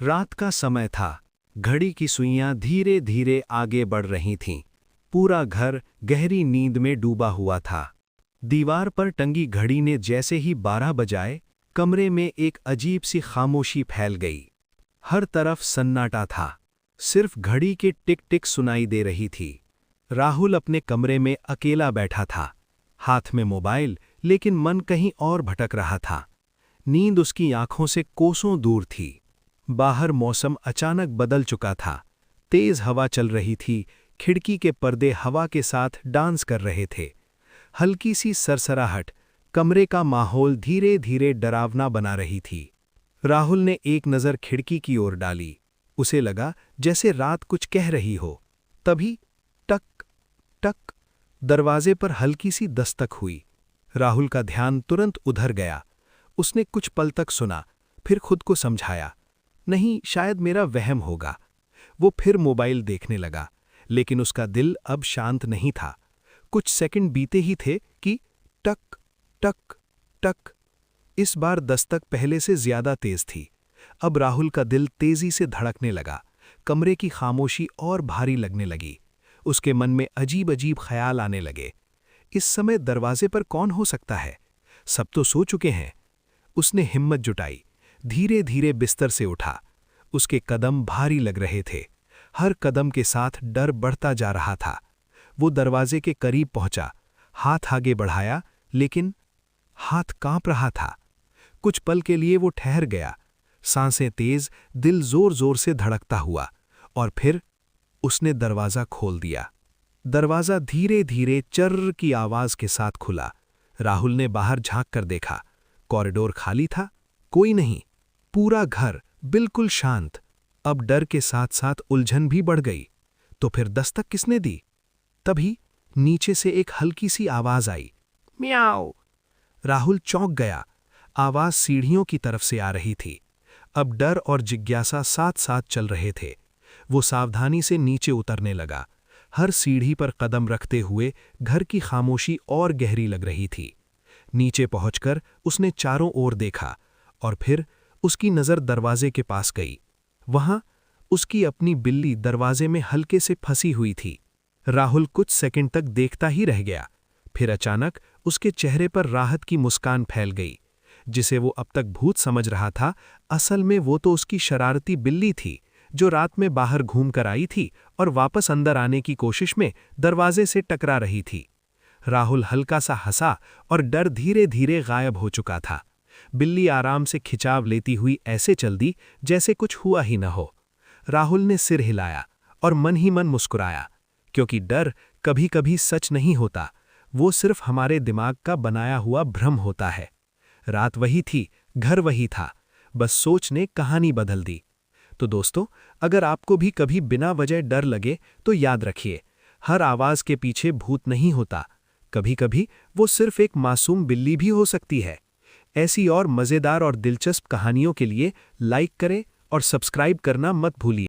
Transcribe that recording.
रात का समय था। घड़ी की सुइयां धीरे धीरे आगे बढ़ रही थीं। पूरा घर गहरी नींद में डूबा हुआ था। दीवार पर टंगी घड़ी ने जैसे ही 12 बजाए, कमरे में एक अजीब सी खामोशी फैल गई। हर तरफ सन्नाटा था। सिर्फ घड़ी की टिक टिक सुनाई दे रही थी। राहुल अपने कमरे में अकेला बैठा था, हाथ में मोबाइल, लेकिन मन कहीं और भटक रहा था। नींद उसकी आंखों से कोसों दूर थी। बाहर मौसम अचानक बदल चुका था। तेज हवा चल रही थी, खिड़की के पर्दे हवा के साथ डांस कर रहे थे। हल्की सी सरसराहट कमरे का माहौल धीरे धीरे डरावना बना रही थी। राहुल ने एक नज़र खिड़की की ओर डाली। उसे लगा जैसे रात कुछ कह रही हो। तभी टक टक दरवाजे पर हल्की सी दस्तक हुई। राहुल का ध्यान तुरंत उधर गया। उसने कुछ पल तक सुना, फिर खुद को समझाया, नहीं, शायद मेरा वहम होगा। वो फिर मोबाइल देखने लगा, लेकिन उसका दिल अब शांत नहीं था। कुछ सेकंड बीते ही थे कि टक टक टक। इस बार दस्तक पहले से ज्यादा तेज थी। अब राहुल का दिल तेजी से धड़कने लगा। कमरे की खामोशी और भारी लगने लगी। उसके मन में अजीब अजीब ख्याल आने लगे। इस समय दरवाजे पर कौन हो सकता है? सब तो सो चुके हैं। उसने हिम्मत जुटाई, धीरे धीरे बिस्तर से उठा। उसके कदम भारी लग रहे थे। हर कदम के साथ डर बढ़ता जा रहा था। वो दरवाजे के करीब पहुंचा, हाथ आगे बढ़ाया, लेकिन हाथ कांप रहा था। कुछ पल के लिए वो ठहर गया, सांसें तेज, दिल जोर जोर से धड़कता हुआ, और फिर उसने दरवाजा खोल दिया। दरवाजा धीरे धीरे चर्र की आवाज के साथ खुला। राहुल ने बाहर झांक कर देखा। कॉरिडोर खाली था, कोई नहीं। पूरा घर बिल्कुल शांत। अब डर के साथ साथ उलझन भी बढ़ गई। तो फिर दस्तक किसने दी? तभी नीचे से एक हल्की सी आवाज आई, म्याऊ। राहुल चौंक गया। आवाज सीढ़ियों की तरफ से आ रही थी। अब डर और जिज्ञासा साथ साथ चल रहे थे। वो सावधानी से नीचे उतरने लगा। हर सीढ़ी पर कदम रखते हुए घर की खामोशी और गहरी लग रही थी। नीचे पहुंचकर उसने चारों ओर देखा, और फिर उसकी नज़र दरवाजे के पास गई। वहां उसकी अपनी बिल्ली दरवाजे में हल्के से फंसी हुई थी। राहुल कुछ सेकंड तक देखता ही रह गया। फिर अचानक उसके चेहरे पर राहत की मुस्कान फैल गई। जिसे वो अब तक भूत समझ रहा था, असल में वो तो उसकी शरारती बिल्ली थी, जो रात में बाहर घूम कर आई थी और वापस अंदर आने की कोशिश में दरवाजे से टकरा रही थी। राहुल हल्का सा हंसा और डर धीरे धीरे गायब हो चुका था। बिल्ली आराम से खिंचाव लेती हुई ऐसे चल दी जैसे कुछ हुआ ही न हो। राहुल ने सिर हिलाया और मन ही मन मुस्कुराया, क्योंकि डर कभी कभी सच नहीं होता, वो सिर्फ हमारे दिमाग का बनाया हुआ भ्रम होता है। रात वही थी, घर वही था, बस सोच ने कहानी बदल दी। तो दोस्तों, अगर आपको भी कभी बिना वजह डर लगे तो याद रखिए, हर आवाज के पीछे भूत नहीं होता। कभी कभी वो सिर्फ एक मासूम बिल्ली भी हो सकती है। ऐसी और मज़ेदार और दिलचस्प कहानियों के लिए लाइक करें और सब्सक्राइब करना मत भूलिए।